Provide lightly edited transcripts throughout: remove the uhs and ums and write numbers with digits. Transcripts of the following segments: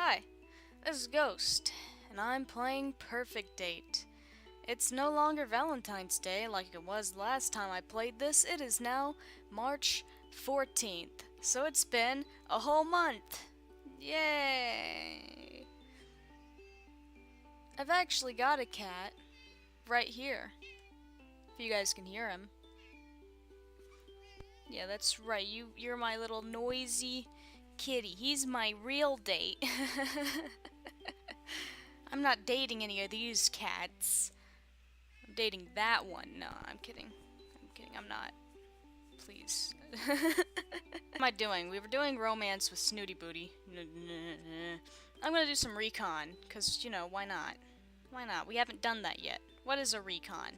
Hi, this is Ghost, and I'm playing Perfect Date. It's no longer Valentine's Day like it was last time I played this. It is now March 14th, so it's been a whole month. Yay! I've actually got a cat right here, if you guys can hear him. Yeah, that's right, you're my little noisy kitty. He's my real date. I'm not dating any of these cats. I'm dating that one. No, I'm kidding. I'm not. Please. What am I doing? We were doing romance with Snooty Booty. I'm gonna do some recon, because, you know, why not? Why not? We haven't done that yet. What is a recon?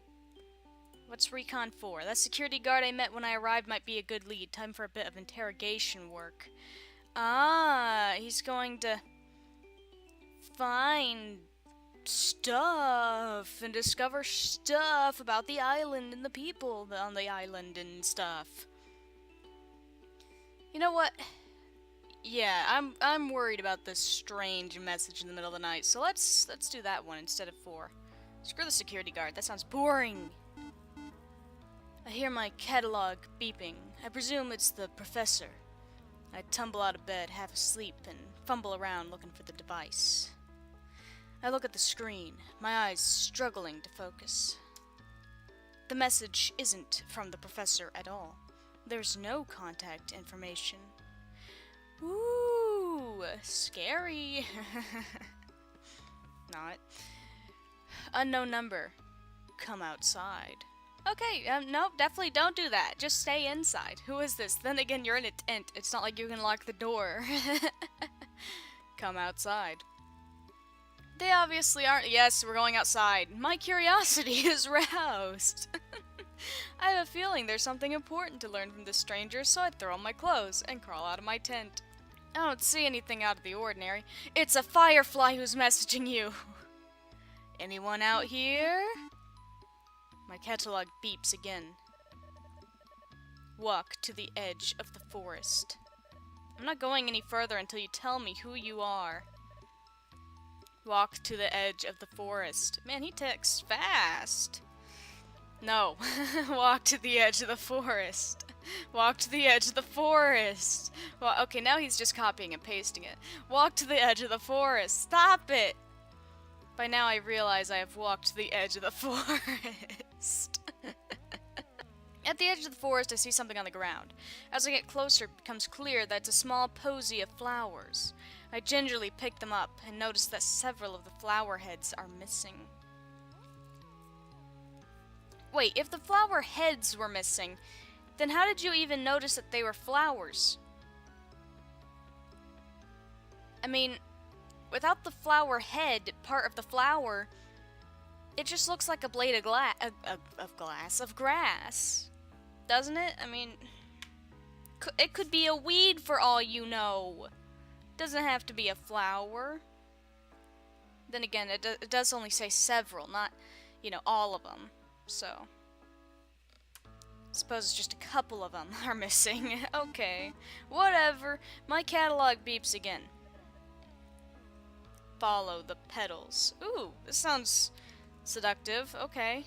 What's recon for? That security guard I met when I arrived might be a good lead. Time for a bit of interrogation work. Ah, he's going to find stuff and discover stuff about the island and the people on the island and stuff. You know what? Yeah, I'm worried about this strange message in the middle of the night. So let's do that one instead of 4. Screw the security guard. That sounds boring. I hear my catalog beeping. I presume it's the professor. I tumble out of bed, half asleep, and fumble around looking for the device. I look at the screen, my eyes struggling to focus. The message isn't from the professor at all. There's no contact information. Ooh, scary. Not. Unknown number. Come outside. Okay, nope, definitely don't do that. Just stay inside. Who is this? Then again, you're in a tent. It's not like you can lock the door. Come outside. They obviously aren't. Yes, we're going outside. My curiosity is roused. I have a feeling there's something important to learn from this stranger, so I throw on my clothes and crawl out of my tent. I don't see anything out of the ordinary. It's a firefly who's messaging you. Anyone out here? My catalog beeps again. Walk to the edge of the forest. I'm not going any further until you tell me who you are. Walk to the edge of the forest. Man, he texts fast. No. Walk to the edge of the forest. Walk to the edge of the forest. Well, okay, now he's just copying and pasting it. Walk to the edge of the forest. Stop it! By now I realize I have walked to the edge of the forest. At the edge of the forest, I see something on the ground. As I get closer, it becomes clear that it's a small posy of flowers. I gingerly pick them up and notice that several of the flower heads are missing. Wait, if the flower heads were missing, then how did you even notice that they were flowers? I mean, without the flower head part of the flower, it just looks like a blade of grass, doesn't it? I mean, it could be a weed for all you know. Doesn't have to be a flower. Then again, it does only say several, not, you know, all of them. So, I suppose it's just a couple of them are missing. Okay, whatever. My catalog beeps again. Follow the petals. Ooh, this sounds seductive. Okay.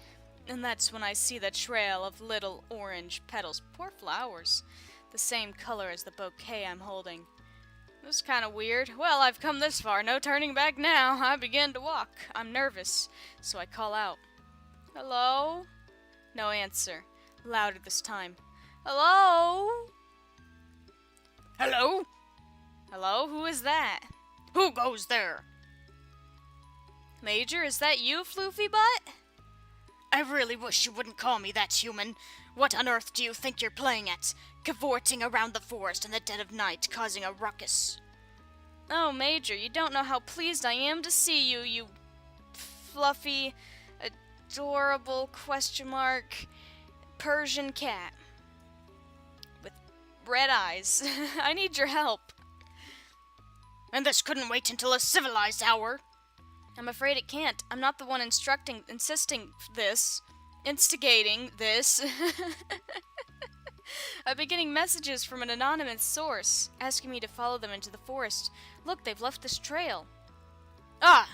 And that's when I see the trail of little orange petals. Poor flowers. The same color as the bouquet I'm holding. This is kind of weird. Well, I've come this far. No turning back now. I begin to walk. I'm nervous, so I call out. Hello? No answer. Louder this time. Hello? Hello? Hello? Who is that? Who goes there? Major, is that you, Floofy Butt? I really wish you wouldn't call me that, human. What on earth do you think you're playing at? Cavorting around the forest in the dead of night, causing a ruckus. Oh, Major, you don't know how pleased I am to see you, you fluffy, adorable, Persian cat. With red eyes. I need your help. And this couldn't wait until a civilized hour. I'm afraid it can't. I'm not the one instigating this. I've been getting messages from an anonymous source, asking me to follow them into the forest. Look, they've left this trail. Ah!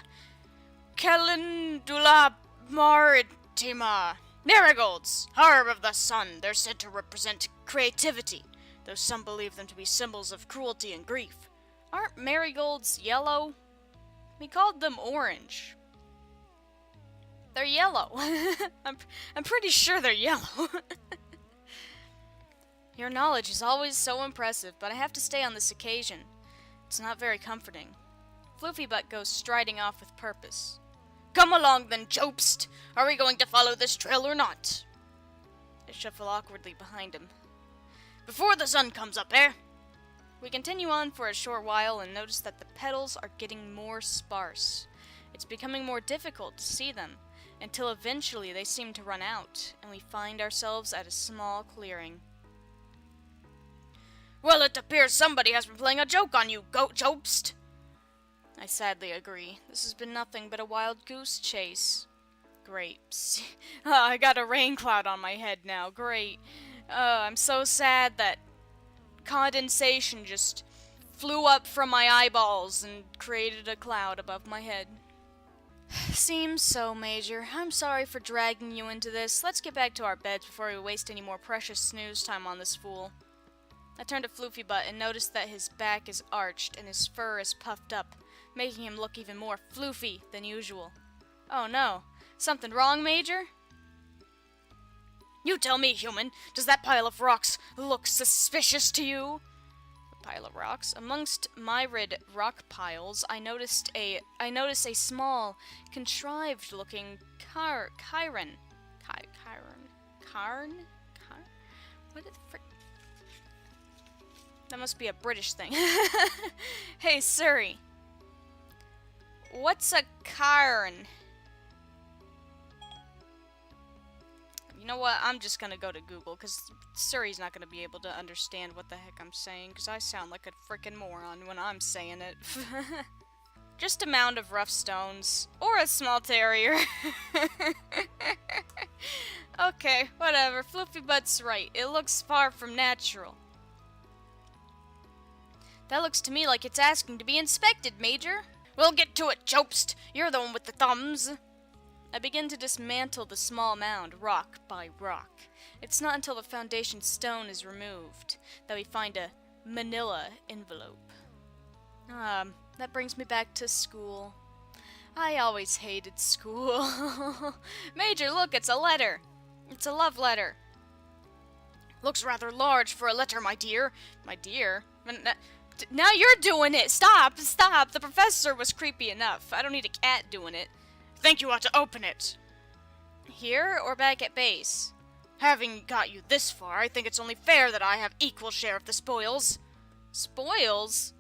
Calendula maritima. Marigolds! Herb of the sun. They're said to represent creativity, though some believe them to be symbols of cruelty and grief. Aren't marigolds yellow? We called them orange. They're yellow. I'm pretty sure they're yellow. Your knowledge is always so impressive, but I have to stay on this occasion. It's not very comforting. Floofybutt goes striding off with purpose. Come along then, Jobst! Are we going to follow this trail or not? I shuffle awkwardly behind him. Before the sun comes up, eh? We continue on for a short while and notice that the petals are getting more sparse. It's becoming more difficult to see them, until eventually they seem to run out, and we find ourselves at a small clearing. Well, it appears somebody has been playing a joke on you, Goat Jobst. I sadly agree. This has been nothing but a wild goose chase. Great. I got a rain cloud on my head now. Great. I'm so sad that condensation just flew up from my eyeballs and created a cloud above my head. Seems so, Major. I'm sorry for dragging you into this. Let's get back to our beds before we waste any more precious snooze time on this fool. I turned to Floofybutt and noticed that his back is arched and his fur is puffed up, making him look even more floofy than usual. Oh no. Something wrong, Major? You tell me, human. Does that pile of rocks look suspicious to you? A pile of rocks? Amongst myriad rock piles, I notice a small, contrived-looking cairn. What the frick? That must be a British thing. Hey, Surrey. What's a cairn? You know what? I'm just gonna go to Google, because Surrey's not gonna be able to understand what the heck I'm saying, because I sound like a frickin' moron when I'm saying it. Just a mound of rough stones. Or a small terrier. Okay, whatever. Floofybutt's right. It looks far from natural. That looks to me like it's asking to be inspected, Major. We'll get to it, Jobst. You're the one with the thumbs. I begin to dismantle the small mound, rock by rock. It's not until the foundation stone is removed that we find a manila envelope. That brings me back to school. I always hated school. Major, look, it's a letter. It's a love letter. Looks rather large for a letter, my dear. My dear? Now you're doing it! Stop! Stop! The professor was creepy enough. I don't need a cat doing it. Think you ought to open it. Here or back at base? Having got you this far, I think it's only fair that I have equal share of the spoils. Spoils?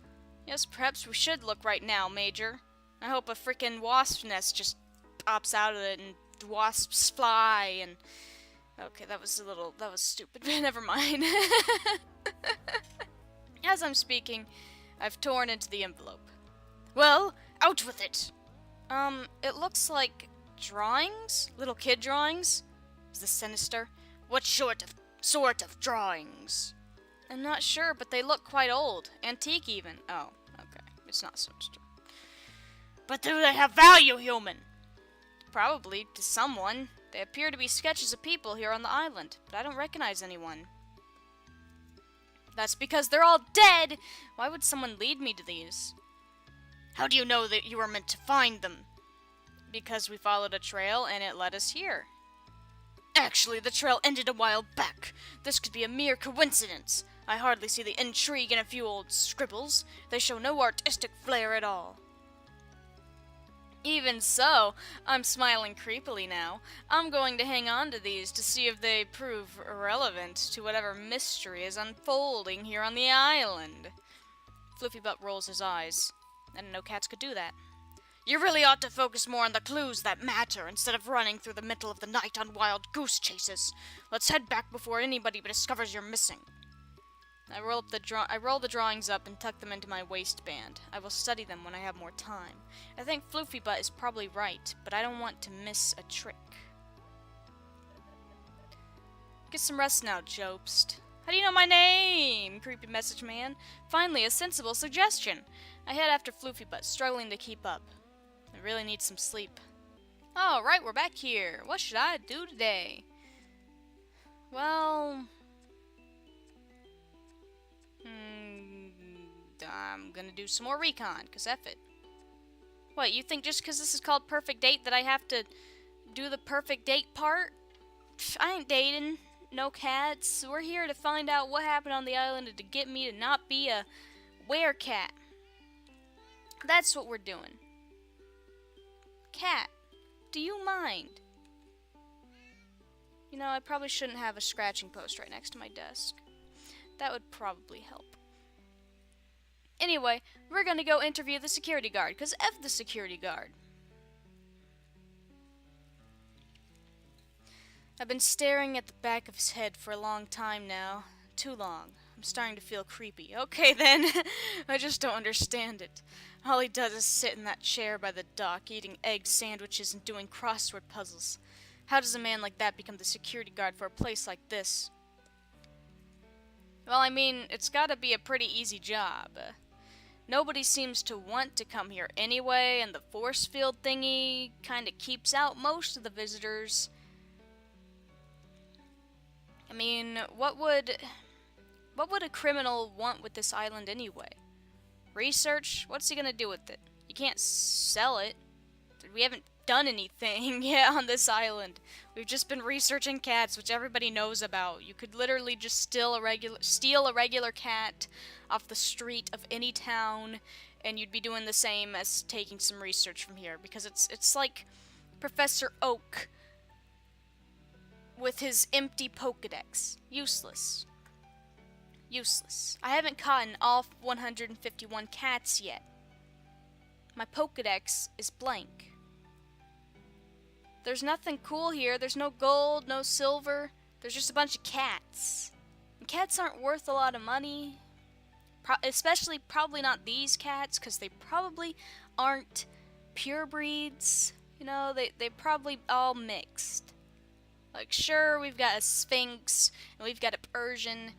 Yes, perhaps we should look right now, Major. I hope a frickin' wasp nest just pops out of it and wasps fly and... Okay, that was stupid, but never mind. As I'm speaking, I've torn into the envelope. Well, out with it! It looks like drawings? Little kid drawings? Is this sinister? What sort of drawings? I'm not sure, but they look quite old. Antique, even. Oh, okay. It's not sinister. But do they have value, human? Probably, to someone. They appear to be sketches of people here on the island, but I don't recognize anyone. That's because they're all dead! Why would someone lead me to these? How do you know that you were meant to find them? Because we followed a trail and it led us here. Actually, the trail ended a while back. This could be a mere coincidence. I hardly see the intrigue in a few old scribbles. They show no artistic flair at all. Even so, I'm smiling creepily now. I'm going to hang on to these to see if they prove relevant to whatever mystery is unfolding here on the island. Floofybutt rolls his eyes. I didn't know cats could do that. You really ought to focus more on the clues that matter instead of running through the middle of the night on wild goose chases. Let's head back before anybody discovers you're missing. I roll the drawings up and tuck them into my waistband. I will study them when I have more time. I think Floofybutt is probably right, but I don't want to miss a trick. Get some rest now, Jobst. How do you know my name? Creepy message man. Finally, a sensible suggestion. I head after Floofy Butt, struggling to keep up. I really need some sleep. Alright, we're back here. What should I do today? Well... I'm gonna do some more recon, because F it. What, you think just because this is called Perfect Date that I have to do the perfect date part? Pff, I ain't dating. No cats. We're here to find out what happened on the island and to get me to not be a werecat. That's what we're doing. Cat, do you mind? You know, I probably shouldn't have a scratching post right next to my desk. That would probably help. Anyway, we're gonna go interview the security guard, because F the security guard. I've been staring at the back of his head for a long time now. Too long. I'm starting to feel creepy. Okay then, I just don't understand it. All he does is sit in that chair by the dock, eating egg sandwiches and doing crossword puzzles. How does a man like that become the security guard for a place like this? Well, I mean, it's gotta be a pretty easy job. Nobody seems to want to come here anyway, and the force field thingy kinda keeps out most of the visitors. I mean, what would a criminal want with this island anyway? Research? What's he gonna do with it? You can't sell it. We haven't done anything yet on this island. We've just been researching cats, which everybody knows about. You could literally just steal a regular cat off the street of any town, and you'd be doing the same as taking some research from here, because it's like Professor Oak with his empty Pokedex. Useless. Useless. I haven't caught all 151 cats yet. My Pokedex is blank. There's nothing cool here. There's no gold, no silver. There's just a bunch of cats. And cats aren't worth a lot of money. Especially probably not these cats, because they probably aren't pure breeds. You know, they probably all mixed. Like, sure, we've got a Sphinx, and we've got a Persian,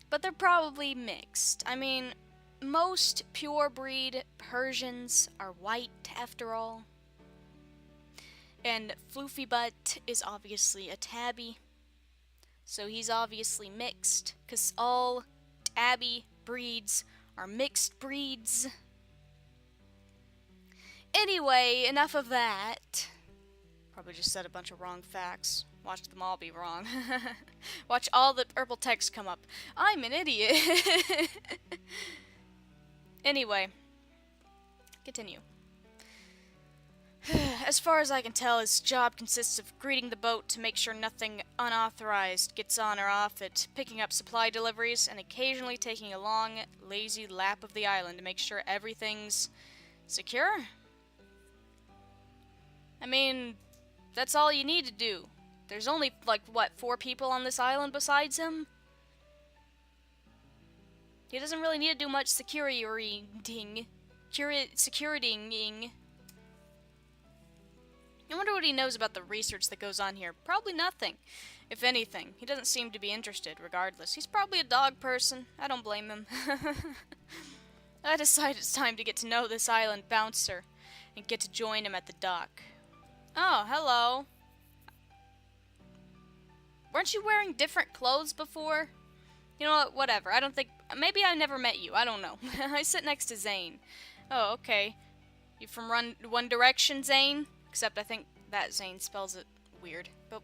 but they're probably mixed. I mean, most pure breed Persians are white, after all. And Floofy Butt is obviously a tabby, so he's obviously mixed, because all tabby breeds are mixed breeds. Anyway, enough of that. Probably just said a bunch of wrong facts. Watch them all be wrong. Watch all the purple text come up. I'm an idiot. Anyway, continue. As far as I can tell, his job consists of greeting the boat to make sure nothing unauthorized gets on or off it, picking up supply deliveries, and occasionally taking a long, lazy lap of the island to make sure everything's secure. I mean, that's all you need to do. There's only, like, what, 4 people on this island besides him? He doesn't really need to do much securitying. I wonder what he knows about the research that goes on here. Probably nothing. If anything, he doesn't seem to be interested, regardless. He's probably a dog person. I don't blame him. I decide it's time to get to know this island bouncer and get to join him at the dock. Oh, hello. Weren't you wearing different clothes before? You know what, whatever. I don't think... Maybe I never met you. I don't know. I sit next to Zane. Oh, okay. You from One Direction, Zane? Except I think that Zane spells it weird. But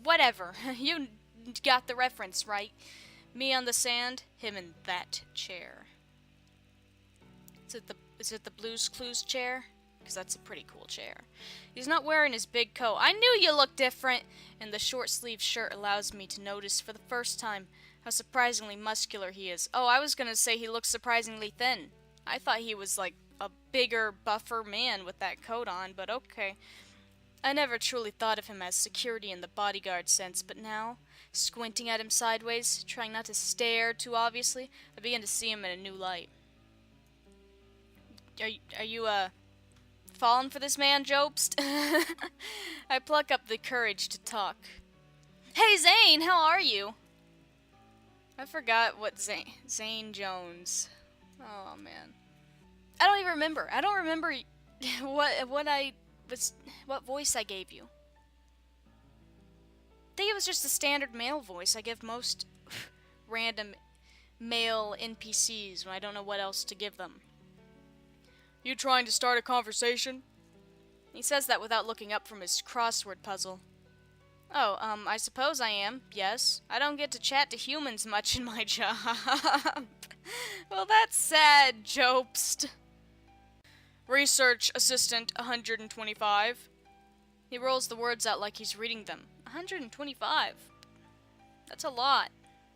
whatever. You got the reference, right? Me on the sand, him in that chair. Is it the Blue's Clues chair? Because that's a pretty cool chair. He's not wearing his big coat. I knew you looked different! And the short-sleeved shirt allows me to notice for the first time how surprisingly muscular he is. Oh, I was gonna say he looks surprisingly thin. I thought he was like a bigger, buffer man with that coat on, but okay. I never truly thought of him as security in the bodyguard sense, but now, squinting at him sideways, trying not to stare too obviously, I begin to see him in a new light. Are you falling for this man, Jobst? I pluck up the courage to talk. Hey, Zane, how are you? I forgot what Zane Jones. Oh man. I don't even remember. I don't remember what voice I gave you. I think it was just a standard male voice I give most random male NPCs when I don't know what else to give them. You trying to start a conversation? He says that without looking up from his crossword puzzle. Oh, I suppose I am, yes. I don't get to chat to humans much in my job. Well, that's sad, Jobst. Research Assistant 125. He rolls the words out like he's reading them. 125? That's a lot.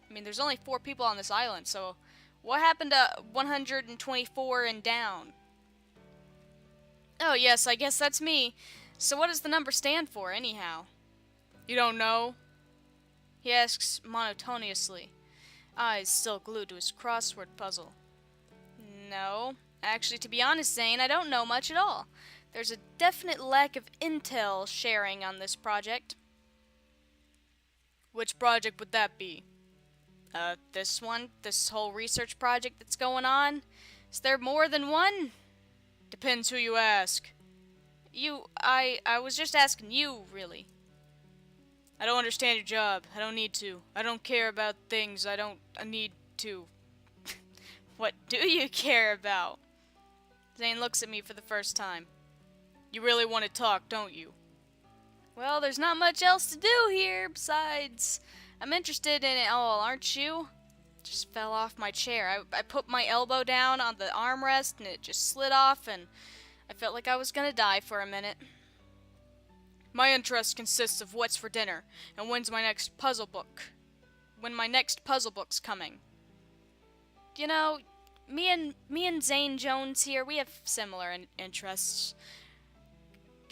I mean, there's only 4 people on this island, so what happened to 124 and down? Oh, yes, I guess that's me. So what does the number stand for, anyhow? You don't know? He asks monotonously, eyes still glued to his crossword puzzle. No. Actually, to be honest, Zane, I don't know much at all. There's a definite lack of intel sharing on this project. Which project would that be? This one? This whole research project that's going on? Is there more than one? Depends who you ask. I was just asking you, really. I don't understand your job. I don't need to. I don't care about things I need to. What do you care about? Zane looks at me for the first time. You really want to talk, don't you? Well, there's not much else to do here, besides, I'm interested in it all, aren't you? Just fell off my chair. I put my elbow down on the armrest and it just slid off and I felt like I was gonna die for a minute. My interest consists of what's for dinner and when my next puzzle book's coming. You know, me and Zane Jones here, we have similar interests.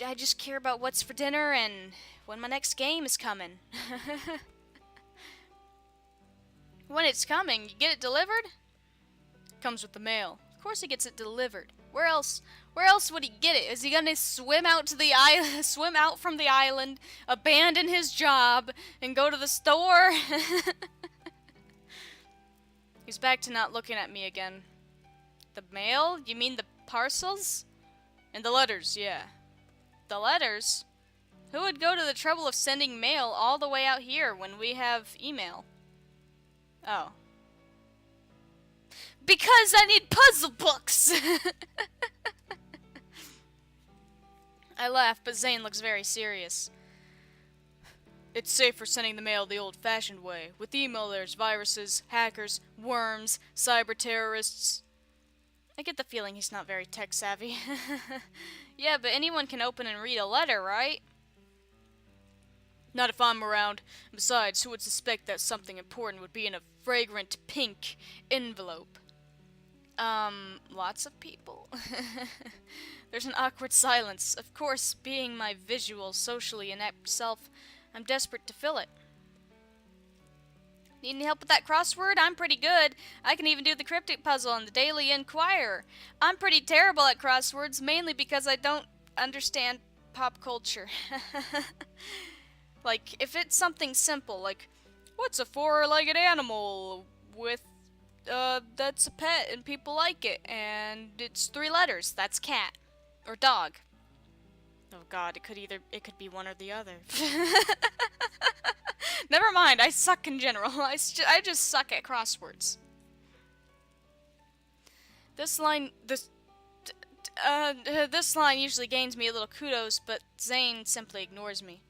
I just care about what's for dinner and when my next game is coming. When it's coming, you get it delivered? Comes with the mail. Of course he gets it delivered. Where else would he get it? Is he gonna swim out from the island, abandon his job, and go to the store? He's back to not looking at me again. The mail? You mean the parcels? And the letters, yeah. The letters? Who would go to the trouble of sending mail all the way out here when we have email? Oh. Because I need puzzle books! I laugh, but Zane looks very serious. It's safer sending the mail the old-fashioned way. With email there's viruses, hackers, worms, cyber-terrorists. I get the feeling he's not very tech-savvy. Yeah, but anyone can open and read a letter, right? Not if I'm around. Besides, who would suspect that something important would be in a fragrant pink envelope? Lots of people. There's an awkward silence. Of course, being my visual, socially inept self, I'm desperate to fill it. Need any help with that crossword? I'm pretty good. I can even do the cryptic puzzle in the Daily Inquirer. I'm pretty terrible at crosswords, mainly because I don't understand pop culture. Like, if it's something simple, like, what's a 4-legged animal with, that's a pet and people like it, and it's 3 letters, that's cat, or dog. Oh god, it could be one or the other. Never mind, I suck in general. I just suck at crosswords. This line usually gains me a little kudos, but Zane simply ignores me.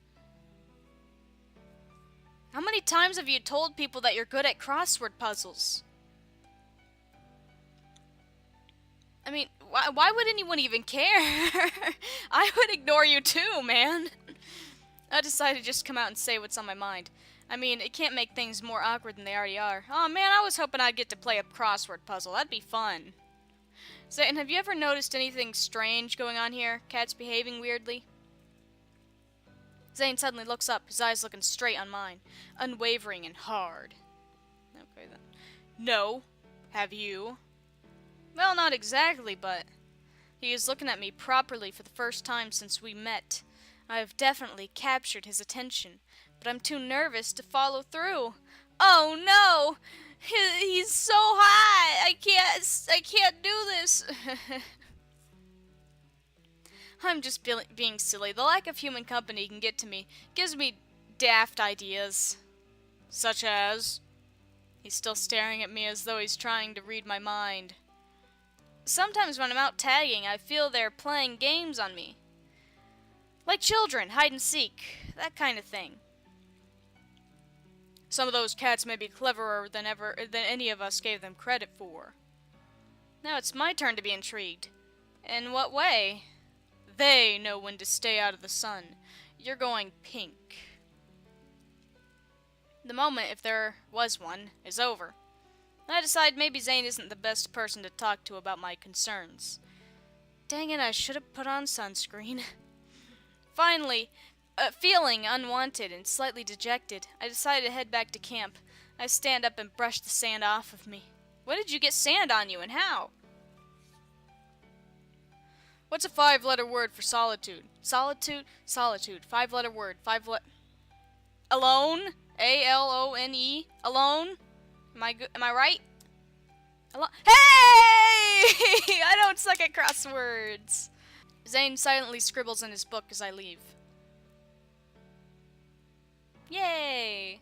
How many times have you told people that you're good at crossword puzzles? I mean, why would anyone even care? I would ignore you too, man. I decided to just come out and say what's on my mind. I mean, it can't make things more awkward than they already are. Oh man, I was hoping I'd get to play a crossword puzzle. That'd be fun. Zane, have you ever noticed anything strange going on here? Cats behaving weirdly? Zane suddenly looks up, his eyes looking straight on mine, unwavering and hard. Okay then. No. Have you? Well, not exactly, but he is looking at me properly for the first time since we met. I have definitely captured his attention, but I'm too nervous to follow through. Oh no! He's so hot. I can't do this. I'm just being silly. The lack of human company can get to me. Gives me daft ideas. Such as... He's still staring at me as though he's trying to read my mind. Sometimes when I'm out tagging, I feel they're playing games on me. Like children, hide and seek. That kind of thing. Some of those cats may be cleverer than any of us gave them credit for. Now it's my turn to be intrigued. In what way? They know when to stay out of the sun. You're going pink. The moment, if there was one, is over. I decide maybe Zane isn't the best person to talk to about my concerns. Dang it, I should have put on sunscreen. Finally, feeling unwanted and slightly dejected, I decided to head back to camp. I stand up and brush the sand off of me. When did you get sand on you, and how? What's a 5-letter word for solitude? Solitude? Solitude. 5-letter word. Alone? A-L-O-N-E? Alone? Am I right? Hey! I don't suck at crosswords. Zane silently scribbles in his book as I leave. Yay!